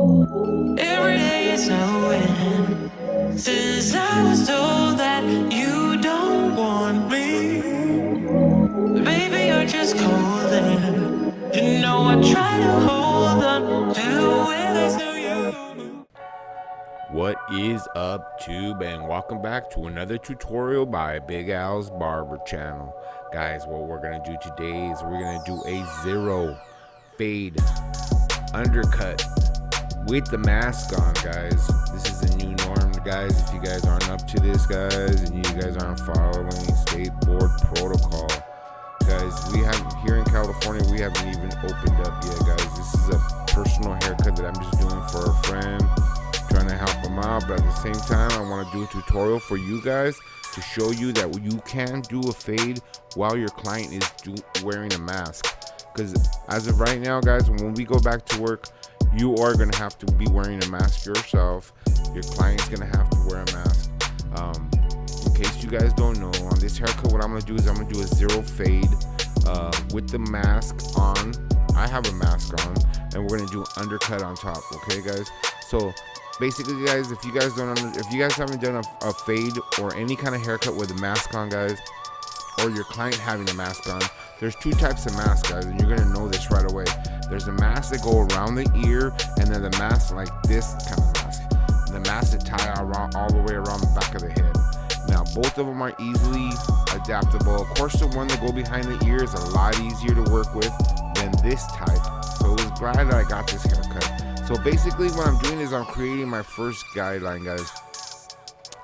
Every day it's a win. Since I was told that you don't want me, baby, you're just calling. You know I try to hold on to where there's no you. What is up, Tube, and welcome back to another tutorial by Big Al's Barber Channel. Guys, what we're gonna do today is we're gonna do a zero fade undercut with the mask on, guys. This is a new norm, guys. If you guys aren't up to this, guys, and you guys aren't following state board protocol, guys, we have here in California, we haven't even opened up yet, guys. This is a personal haircut that I'm just doing for a friend, trying to help them out, but at the same time I want to do a tutorial for you guys to show you that you can do a fade while your client is wearing a mask. Because as of right now, guys, when we go back to work, you are going to have to be wearing a mask yourself. Your client's going to have to wear a mask. In case you guys don't know, on this haircut, what I'm going to do is I'm going to do a zero fade with the mask on. I have a mask on, and we're going to do an undercut on top. Okay, guys? So basically, guys, if you guys haven't done a fade or any kind of haircut with a mask on, guys, or your client having a mask on, there's two types of masks, guys, and you're gonna know this right away. There's the masks that go around the ear, and then the mask like this kind of mask, the masks that tie around all the way around the back of the head. Now, both of them are easily adaptable. Of course, the one that go behind the ear is a lot easier to work with than this type. So I was glad that I got this haircut. So basically what I'm doing is I'm creating my first guideline, guys.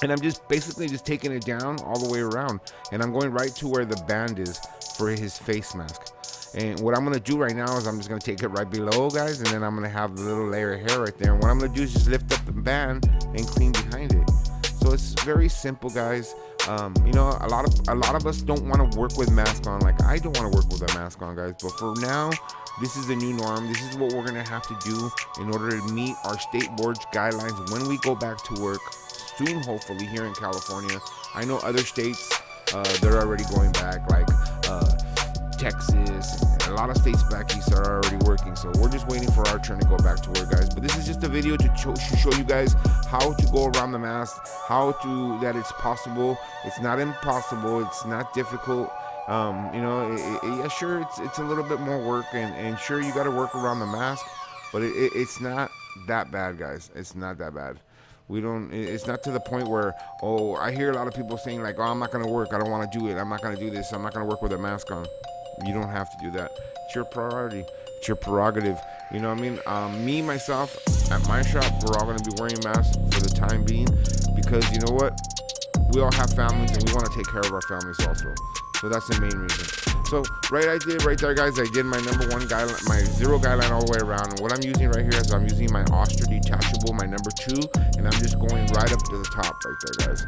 And I'm just basically just taking it down all the way around. And I'm going right to where the band is for his face mask. And what I'm going to do right now is I'm just going to take it right below, guys. And then I'm going to have the little layer of hair right there. And what I'm going to do is just lift up the band and clean behind it. So it's very simple, guys. You know, a lot of us don't want to work with mask on. Like, I don't want to work with a mask on, guys. But for now, this is the new norm. This is what we're going to have to do in order to meet our state board's guidelines when we go back to work soon, hopefully, here in California. I know other states, they're already going back, like Texas, and a lot of states back east are already working. So we're just waiting for our turn to go back to work, guys. But this is just a video to show you guys how to go around the mask, that it's possible. It's not impossible. It's not difficult. You know, yeah, sure, it's a little bit more work, and sure, you got to work around the mask, but it's not that bad, guys. It's not that bad. It's not to the point where, oh, I hear a lot of people saying like, oh, I'm not going to work. I don't want to do it. I'm not going to do this. I'm not going to work with a mask on. You don't have to do that. It's your priority. It's your prerogative. You know what I mean? Me, myself, at my shop, we're all going to be wearing masks for the time being, because you know what? We all have families, and we want to take care of our families also. So that's the main reason. So right there, guys, I did my number one guideline, my zero guideline all the way around. And what I'm using right here is I'm using my Oster detachable, my number 2, and I'm just going right up to the top right there, guys.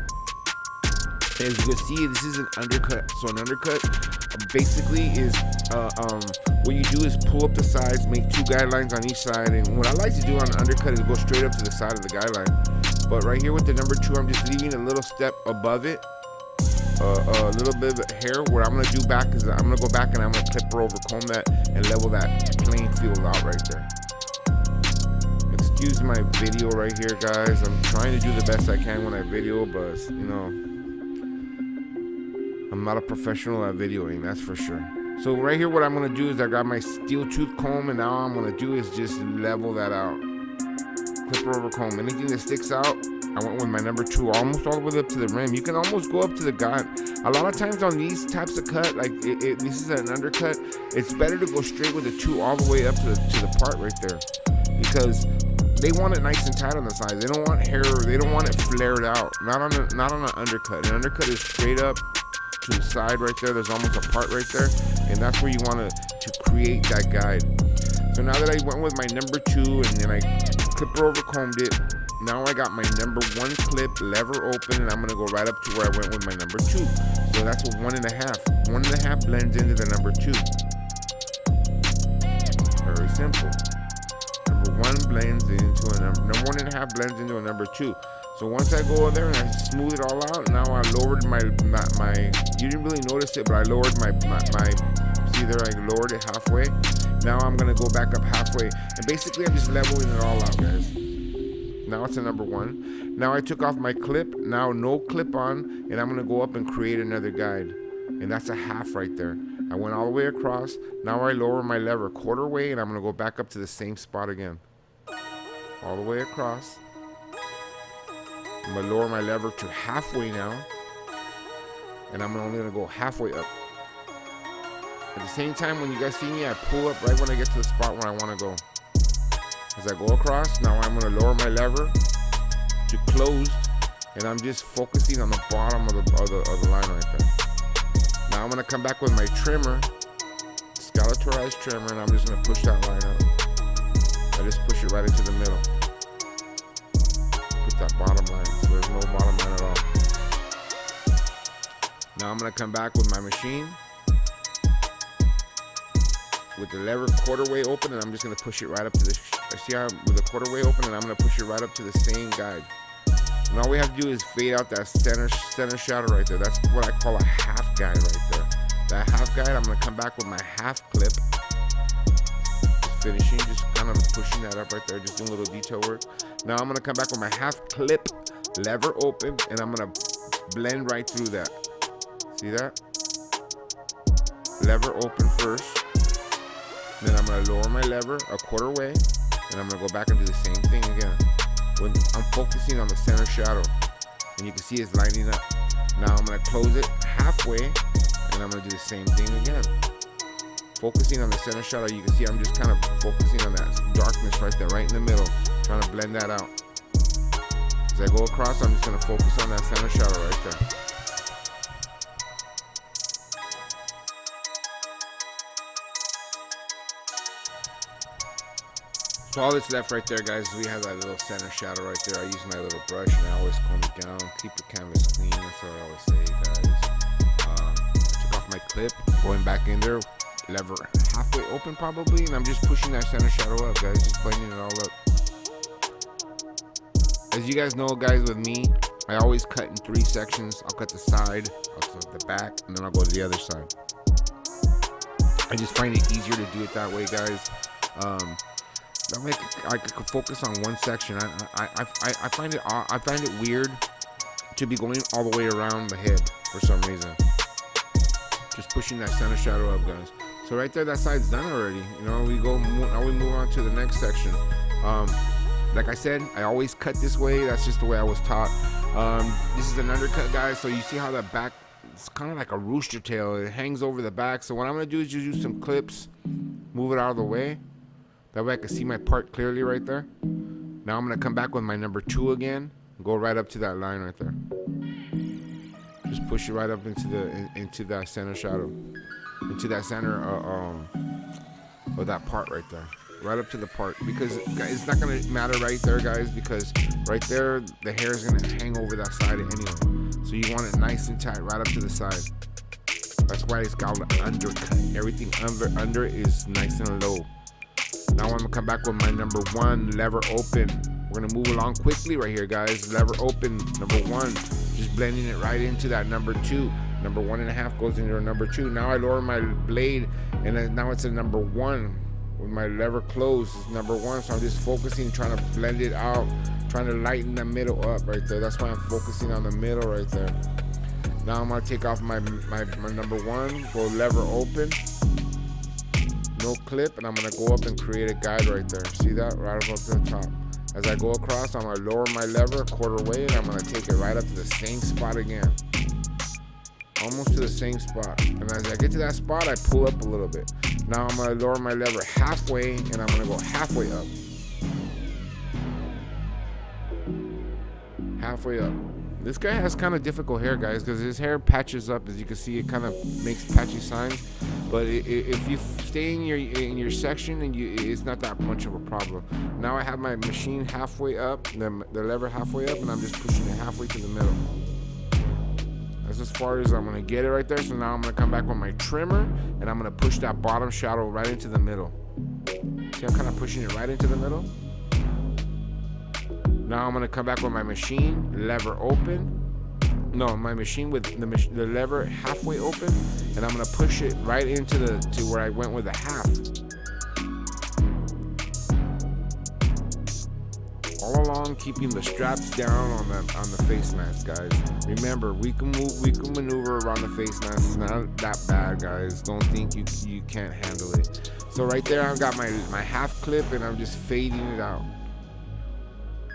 As you can see, this is an undercut. So an undercut basically is what you do is pull up the sides, make 2 guidelines on each side. And what I like to do on an undercut is go straight up to the side of the guideline. But right here with the number 2, I'm just leaving a little step above it. A little bit of hair. What I'm gonna do back is I'm gonna go back and I'm gonna clipper over, comb that, and level that playing field out right there. Excuse my video right here, guys. I'm trying to do the best I can when I video, but you know, I'm not a professional at videoing, that's for sure. So right here, what I'm gonna do is I got my steel tooth comb, and now all I'm gonna do is just level that out. Clipper over, comb. Anything that sticks out, I went with my number 2 almost all the way up to the rim. You can almost go up to the guide. A lot of times on these types of cut, like this is an undercut, it's better to go straight with the 2 all the way up to the part right there, because they want it nice and tight on the sides. They don't want hair. They don't want it flared out. Not on an undercut. An undercut is straight up to the side right there. There's almost a part right there, and that's where you want to create that guide. So now that I went with my number 2 and then I clipper over combed it, now I got my number 1 clip, lever open, and I'm gonna go right up to where I went with my number 2. So that's a 1.5. 1.5 blends into the number 2. Very simple. Number 1 blends into a number 1.5 blends into a number 2. So once I go there and I smooth it all out, now I lowered my you didn't really notice it, but I lowered my see there, I lowered it halfway, Now I'm gonna go back up halfway, and basically I'm just leveling it all out, guys. Now it's a number 1. Now I took off my clip. Now no clip on, and I'm gonna go up and create another guide, and that's a half right there. I went all the way across. Now I lower my lever quarter way, and I'm gonna go back up to the same spot again, all the way across. I'm gonna lower my lever to halfway now, and I'm only gonna go halfway up. At the same time, when you guys see me, I pull up right when I get to the spot where I want to go. As I go across, now I'm going to lower my lever to closed, and I'm just focusing on the bottom of the line right there. Now I'm going to come back with my trimmer, scalatorized trimmer, and I'm just going to push that line out. I just push it right into the middle. Put that bottom line, so there's no bottom line at all. Now I'm going to come back with my machine, with the lever quarter way open, and I'm just gonna push it right up to the, see how with the quarter way open, and I'm gonna push it right up to the same guide. And all we have to do is fade out that center shadow right there. That's what I call a half guide right there. That half guide, I'm gonna come back with my half clip. Just finishing, just kind of pushing that up right there, just doing a little detail work. Now I'm gonna come back with my half clip, lever open, and I'm gonna blend right through that. See that? Lever open first. Then I'm going to lower my lever a quarter way, and I'm going to go back and do the same thing again. When I'm focusing on the center shadow, and you can see it's lighting up. Now I'm going to close it halfway, and I'm going to do the same thing again. Focusing on the center shadow, you can see I'm just kind of focusing on that darkness right there, right in the middle, trying to blend that out. As I go across, I'm just going to focus on that center shadow right there. So all that's left right there, guys, we have that little center shadow right there. I use my little brush, and I always comb it down. Keep the canvas clean, that's what I always say, guys. I took off my clip, going back in there, lever halfway open probably, and I'm just pushing that center shadow up, guys, just blending it all up. As you guys know, guys, with me, I always cut in 3 sections. I'll cut the side, I'll cut the back, and then I'll go to the other side. I just find it easier to do it that way, guys. That way I could focus on one section. I find it weird to be going all the way around the head for some reason. Just pushing that center shadow up, guys. So right there, that side's done already. You know, we move on to the next section. Like I said, I always cut this way. That's just the way I was taught. This is an undercut, guys. So you see how the back, it's kind of like a rooster tail. It hangs over the back. So what I'm gonna do is just use some clips, move it out of the way. That way I can see my part clearly right there. Now I'm gonna come back with my number 2 again. Go right up to that line right there. Just push it right up into that center shadow, into that center of that part right there, right up to the part. Because it's not gonna matter right there, guys, because right there the hair is gonna hang over that side anyway. So you want it nice and tight right up to the side. That's why it's called an undercut. Everything under is nice and low. Now I'm gonna come back with my number 1, lever open. We're gonna move along quickly right here, guys. Lever open, number 1. Just blending it right into that number 2. Number 1.5 goes into number 2. Now I lower my blade, and then now it's a number 1. With my lever closed, it's number 1. So I'm just focusing, trying to blend it out, trying to lighten the middle up right there. That's why I'm focusing on the middle right there. Now I'm gonna take off my number 1, go lever open. No clip, and I'm gonna go up and create a guide right there. See that? Right up to the top. As I go across, I'm gonna lower my lever a quarter way, and I'm gonna take it right up to the same spot again. Almost to the same spot. And as I get to that spot, I pull up a little bit. Now I'm gonna lower my lever halfway, and I'm gonna go halfway up. Halfway up. This guy has kind of difficult hair, guys, because his hair patches up. As you can see, it kind of makes patchy signs. But if you stay in your section, and it's not that much of a problem. Now I have my machine halfway up, the lever halfway up, and I'm just pushing it halfway to the middle. That's as far as I'm gonna get it right there. So now I'm gonna come back with my trimmer, and I'm gonna push that bottom shadow right into the middle. See, I'm kind of pushing it right into the middle. Now I'm gonna come back with my machine, lever open. No, my machine with the lever halfway open, and I'm gonna push it right into to where I went with the half. all along keeping the straps down on the face mask, guys. Remember, we can maneuver around the face mask. It's not that bad, guys. Don't think you can't handle it. So right there, I've got my half clip, and I'm just fading it out,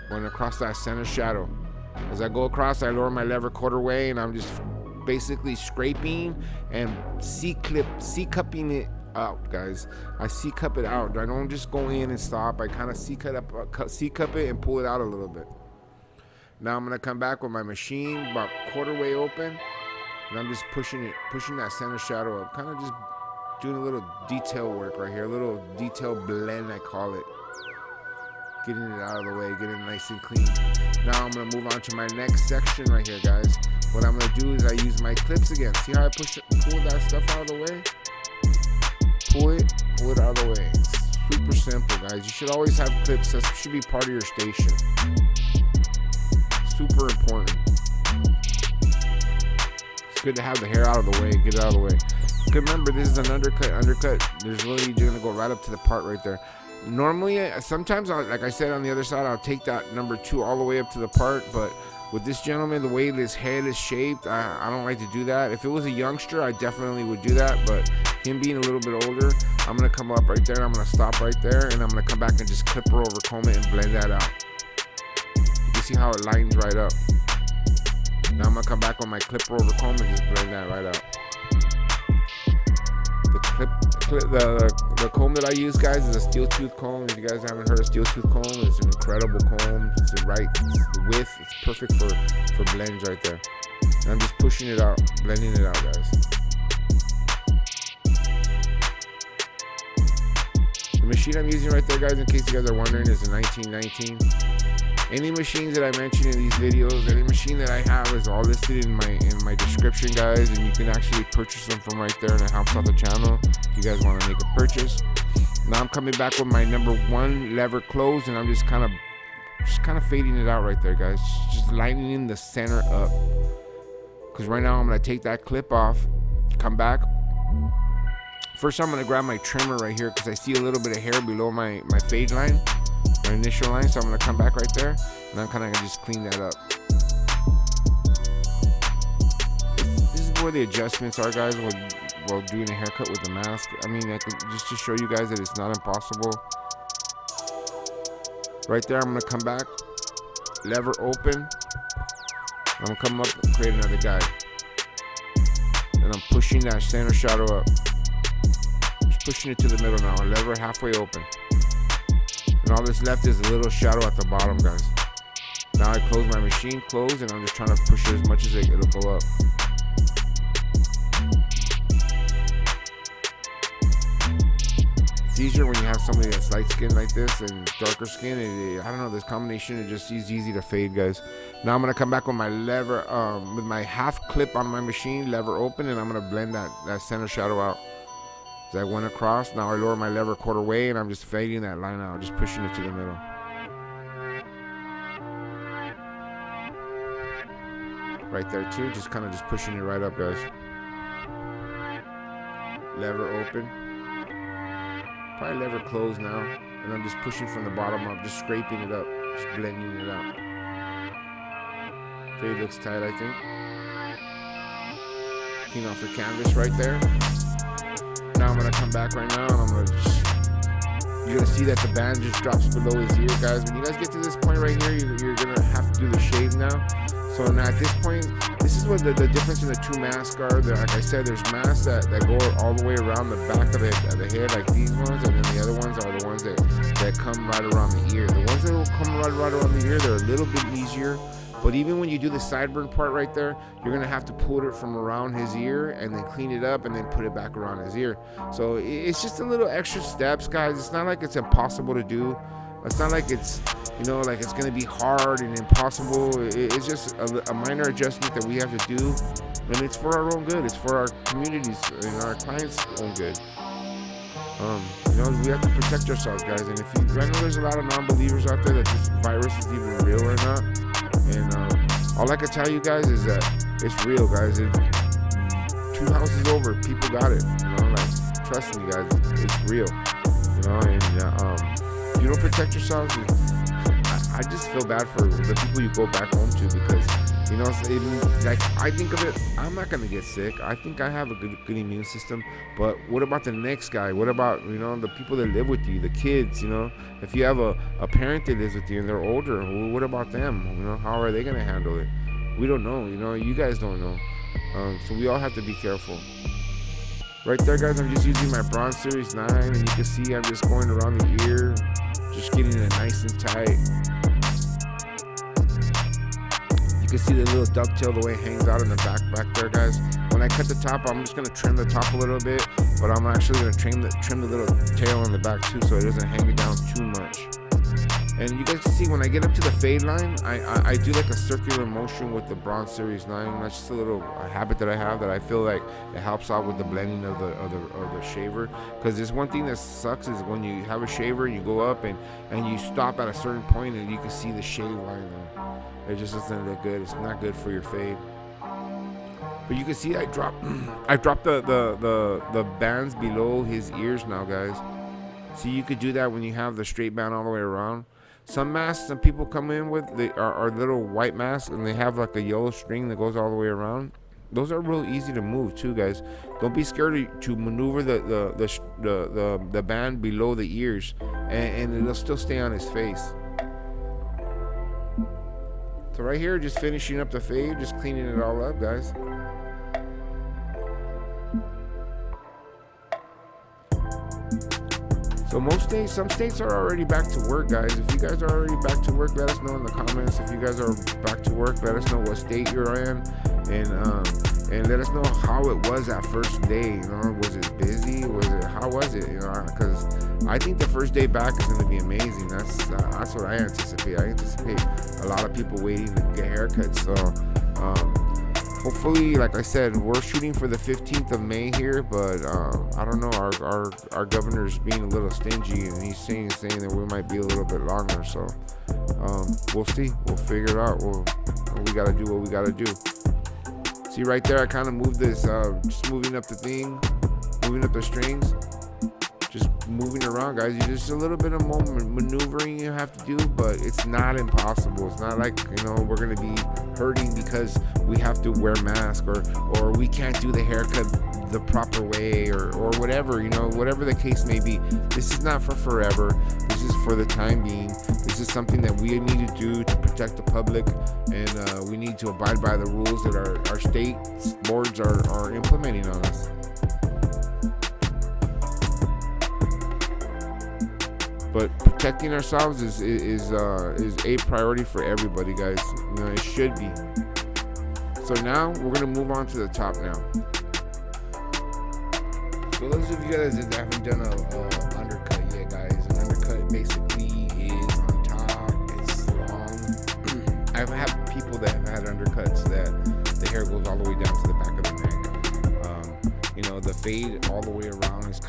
going across that center shadow. As I go across, I lower my lever quarter way, and I'm just basically scraping and C-cupping it out, guys. I C-cup it out. I don't just go in and stop. I kind of C-cup it and pull it out a little bit. Now I'm gonna come back with my machine about quarter way open, and I'm just pushing that center shadow up, kind of just doing a little detail work right here, a little detail blend, I call it. Getting it out of the way, getting it nice and clean. Now I'm gonna move on to my next section right here, guys. What I'm gonna do is I use my clips again. See how I pull that stuff out of the way? Pull it out of the way. It's super simple, guys. You should always have clips. That should be part of your station. Super important. It's good to have the hair out of the way, get it out of the way. Remember, this is an undercut. There's literally, you're gonna go right up to the part right there. Normally, sometimes, like I said on the other side, I'll take that number 2 all the way up to the part, but with this gentleman, the way his head is shaped, I don't like to do that. If it was a youngster, I definitely would do that, but him being a little bit older, I'm gonna come up right there, I'm gonna stop right there, and I'm gonna come back and just clipper over comb it and blend that out. You can see how it lines right up. Now I'm gonna come back with my clipper over comb and just blend that right out. The comb that I use, guys, is a steel tooth comb. If you guys haven't heard of steel tooth comb, it's an incredible comb. It's the right width. It's perfect for blends right there. And I'm just pushing it out, blending it out, guys. The machine I'm using right there, guys, in case you guys are wondering, is a 1919. Any machines that I mention in these videos, any machine that I have is all listed in my description, guys, and you can actually purchase them from right there, and it helps out the channel if you guys want to make a purchase. Now I'm coming back with my number 1 lever closed, and I'm just kind of fading it out right there, guys. Just lightening the center up. Because right now I'm gonna take that clip off, come back. First I'm gonna grab my trimmer right here because I see a little bit of hair below my fade line. My initial line, so I'm gonna come back right there, and I'm kind of gonna just clean that up. This is where the adjustments are, guys, while doing a haircut with the mask. I mean, just to show you guys that it's not impossible. Right there, I'm gonna come back, lever open. I'm gonna come up and create another guide, and I'm pushing that center shadow up. Just pushing it to the middle now. Lever halfway open. And all that's left is a little shadow at the bottom, guys. Now I close my machine, and I'm just trying to push it as much as it'll go up. It's easier when you have somebody that's light skinned like this and darker skin. I don't know, this combination is just easy to fade, guys. Now I'm gonna come back with my lever, with my half clip on my machine, lever open, and I'm gonna blend that center shadow out. As I went across, now I lower my lever quarter way, and I'm just fading that line out, just pushing it to the middle. Right there too, just pushing it right up, guys. Lever open. Probably lever closed now, and I'm just pushing from the bottom up, just scraping it up, just blending it out. Fade looks tight, I think. Clean off the canvas right there. Now I'm gonna come back right now, and I'm gonna you're gonna see that the band just drops below his ear, guys. When you guys get to this point right here, you're gonna have to do the shave now. So now at this point, this is what the difference in the 2 masks are. Like I said, there's masks that go all the way around the back of the head, like these ones, and then the other ones are the ones that come right around the ear. The ones that will come right around the ear, they're a little bit easier. But even when you do the sideburn part right there, you're gonna have to pull it from around his ear and then clean it up and then put it back around his ear. So it's just a little extra steps, guys. It's not like it's impossible to do. It's not like it's, like it's gonna be hard and impossible. It's just a minor adjustment that we have to do, and it's for our own good. It's for our communities and our clients' own good. We have to protect ourselves, guys. And I know there's a lot of non-believers out there that this virus is even real or not. And all I can tell you guys is that it's real, guys. 2 houses over, people got it. Trust me, guys, it's real. And if you don't protect yourselves, I just feel bad for the people you go back home to, because like, I think of it, I'm not gonna get sick. I think I have a good immune system. But what about the next guy? What about the people that live with you, the kids? If you have a parent that lives with you and they're older, well, what about them? How are they gonna handle it? We don't know. You guys don't know. So we all have to be careful. Right there, guys, I'm just using my Bronze Series 9, and you can see I'm just going around the ear, just getting it nice and tight. You can see the little ducktail, the way it hangs out in the back there, guys. When I cut the top, I'm just going to trim the top a little bit, but I'm actually going to trim the little tail on the back too, so it doesn't hang it down too much. And you guys can see when I get up to the fade line, I do like a circular motion with the Bronze Series 9. That's just a habit that I have, that I feel like it helps out with the blending of the shaver. Because there's one thing that sucks is when you have a shaver and you go up and you stop at a certain point and you can see the shave line there. It just doesn't look good. It's not good for your fade. But you can see I dropped the bands below his ears now, guys. See, you could do that when you have the straight band all the way around. Some masks some people come in with, they are little white masks, and they have like a yellow string that goes all the way around. Those are real easy to move too, guys. Don't be scared to maneuver the band below the ears, and it'll still stay on his face. So right here, just finishing up the fade, just cleaning it all up, guys. So some states are already back to work, guys. If you guys are already back to work, let us know in the comments. If you guys are back to work, let us know what state you're in, and let us know how it was that first day. Was it busy? How was it? Because I think the first day back is going to be amazing. That's what I anticipate. I anticipate a lot of people waiting to get haircuts. So hopefully, like I said, we're shooting for the 15th of May here, but I don't know. Our governor's being a little stingy, and he's saying that we might be a little bit longer. So we'll see. We'll figure it out. We got to do what we got to do. See right there, I kind of moved this, just moving up the thing, moving up the strings, just moving around, guys. You just a little bit of maneuvering you have to do, but it's not impossible. It's not like we're gonna be hurting because we have to wear masks or we can't do the haircut the proper way or whatever, whatever the case may be. This is not for forever. This is for the time being. This is something that we need to do to protect the public, and we need to abide by the rules that our state boards are implementing on us. But protecting ourselves is a priority for everybody, guys. It should be. So now we're gonna move on to the top now. So those of you guys that haven't done a undercut yet, guys, an undercut basically is on top. It's long. I've had people that have had undercuts that the hair goes all the way down to the back of the neck. The fade all the way around is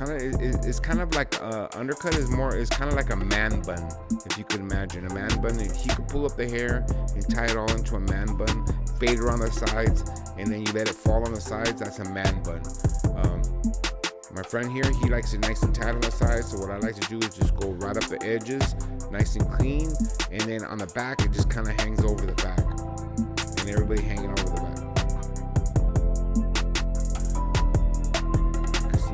kind of like undercut is kind of like a man bun, if you could imagine a man bun. He could pull up the hair and tie it all into a man bun, fade around the sides, and then you let it fall on the sides. That's a man bun. My friend here, he likes it nice and tight on the sides, so what I like to do is just go right up the edges, nice and clean, and then on the back it just kind of hangs over the back, and everybody hanging over the back.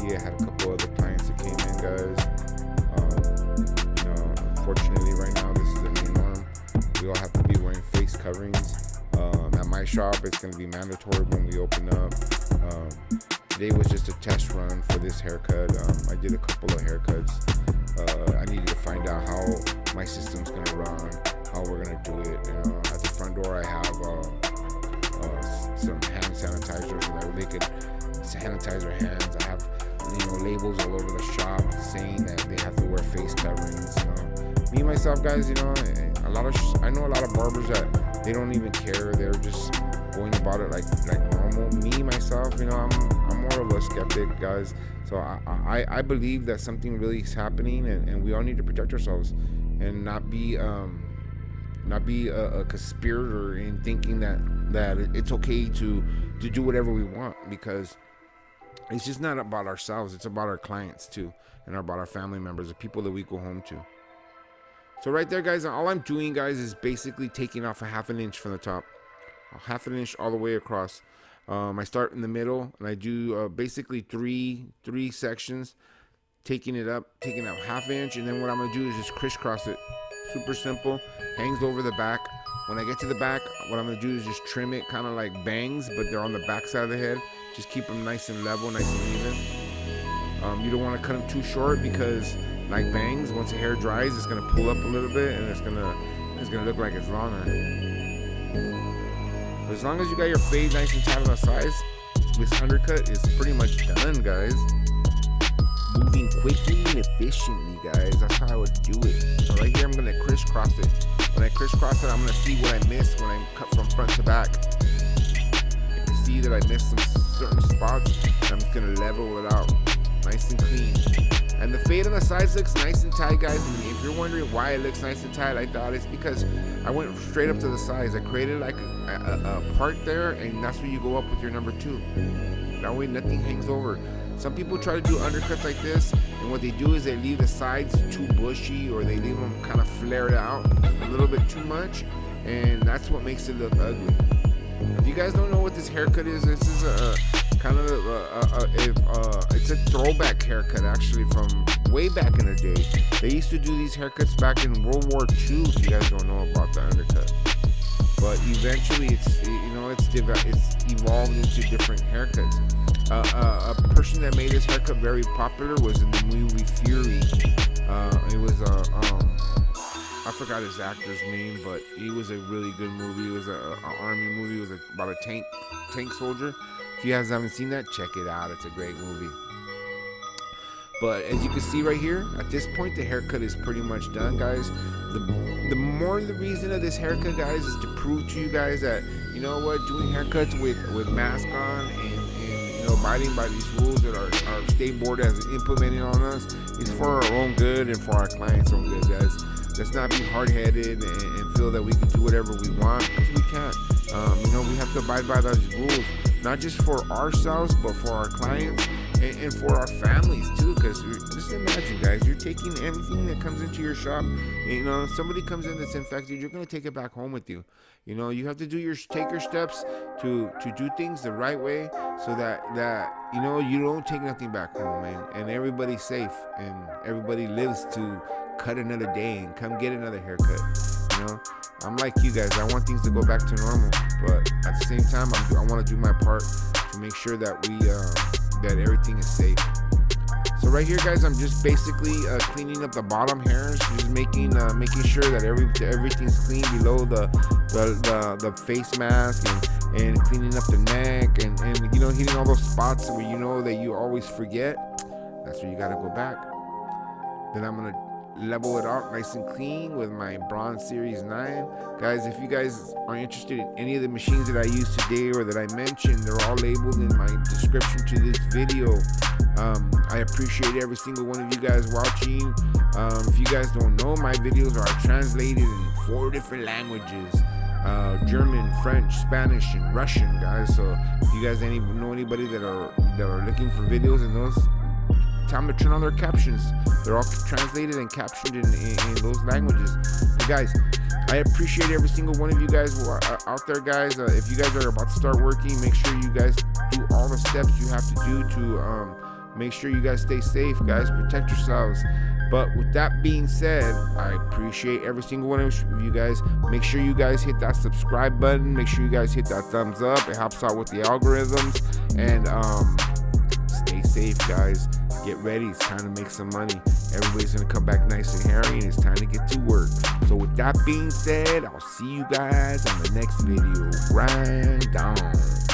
I had a couple other clients that came in, guys. Unfortunately, right now this is the new norm. We all have to be wearing face coverings. At my shop, it's going to be mandatory when we open up. Today was just a test run for this haircut. I did a couple of haircuts. I needed to find out how my system's going to run, how we're going to do it. At the front door, I have some hand sanitizer so that they could sanitize their hands. I have labels all over the shop saying that they have to wear face coverings. Me myself, guys, I know a lot of barbers that they don't even care. They're just going about it like normal. Me myself, I'm more of a skeptic, guys. So I believe that something really is happening, and we all need to protect ourselves and not be a conspirator in thinking that it's okay to do whatever we want, because it's just not about ourselves. It's about our clients too, and about our family members, the people that we go home to. So right there, guys, all I'm doing, guys, is basically taking off a 1/2 inch from the top, a 1/2 inch all the way across. I start in the middle, and I do basically three sections, taking it up, taking out 1/2 inch, and then what I'm gonna do is just crisscross it. Super simple, hangs over the back. When I get to the back, what I'm gonna do is just trim it, kind of like bangs, but they're on the back side of the head. Just keep them nice and level, nice and even. You don't want to cut them too short because, like bangs, once the hair dries, it's gonna pull up a little bit and it's gonna look like it's longer. But as long as you got your fade nice and tight on the sides, this undercut is pretty much done, guys. Moving quickly and efficiently, guys. That's how I would do it. So right here, I'm gonna crisscross it. When I crisscross it, I'm gonna see what I missed when I cut from front to back. I can see that I missed some certain spots, and I'm just gonna level it out, nice and clean. And the fade on the sides looks nice and tight, guys. And if you're wondering why it looks nice and tight like that, it's because I went straight up to the sides. I created like a part there, and that's where you go up with your number 2. That way nothing hangs over. Some people try to do undercuts like this, and what they do is they leave the sides too bushy, or they leave them kind of flared out a little bit too much, and that's what makes it look ugly. If you guys don't know what this haircut is, this is a kind of it's a throwback haircut, actually, from way back in the day. They used to do these haircuts back in World War II. If you guys don't know about the undercut, but eventually it's evolved into different haircuts. A person that made this haircut very popular was in the movie Fury. It was I forgot his actor's name, but it was a really good movie. It was an army movie. It was about a tank soldier. If you guys haven't seen that, check it out. It's a great movie. But as you can see right here, at this point, the haircut is pretty much done, guys. The reason of this haircut, guys, is to prove to you guys that, you know what, doing haircuts with mask on and abiding by these rules that our state board has implemented on us is for our own good and for our clients' own good, guys. Let's not be hard-headed and feel that we can do whatever we want, because we can't. We have to abide by those rules, not just for ourselves, but for our clients and for our families too. Because just imagine, guys, you're taking anything that comes into your shop. If somebody comes in that's infected, you're gonna take it back home with you. You have to take your steps to do things the right way, so that you don't take nothing back home, and everybody's safe and everybody lives to cut another day and come get another haircut. I'm like you guys. I want things to go back to normal, but at the same time, I want to do my part to make sure that that everything is safe. So right here, guys, I'm just basically cleaning up the bottom hairs, just making sure that everything's clean below the face mask, and cleaning up the neck, and hitting all those spots where that you always forget. That's where you gotta go back. Then I'm gonna level it out nice and clean with my Bronze Series 9. Guys, if you guys are interested in any of the machines that I use today or that I mentioned, they're all labeled in my description to this video. I appreciate every single one of you guys watching. If you guys don't know, my videos are translated in 4 different languages: German, French, Spanish, and Russian, guys. So if you guys know anybody that are looking for videos in those, time to turn on their captions. They're all translated and captioned in those languages. So guys, I appreciate every single one of you guys who are out there, guys. If you guys are about to start working, make sure you guys do all the steps you have to do to make sure you guys stay safe, guys. Protect yourselves. But with that being said, I appreciate every single one of you guys. Make sure you guys hit that subscribe button. Make sure you guys hit that thumbs up. It helps out with the algorithms. And stay safe, guys. Get ready. It's time to make some money. Everybody's going to come back nice and hairy, and it's time to get to work. So with that being said, I'll see you guys on the next video. Grind on.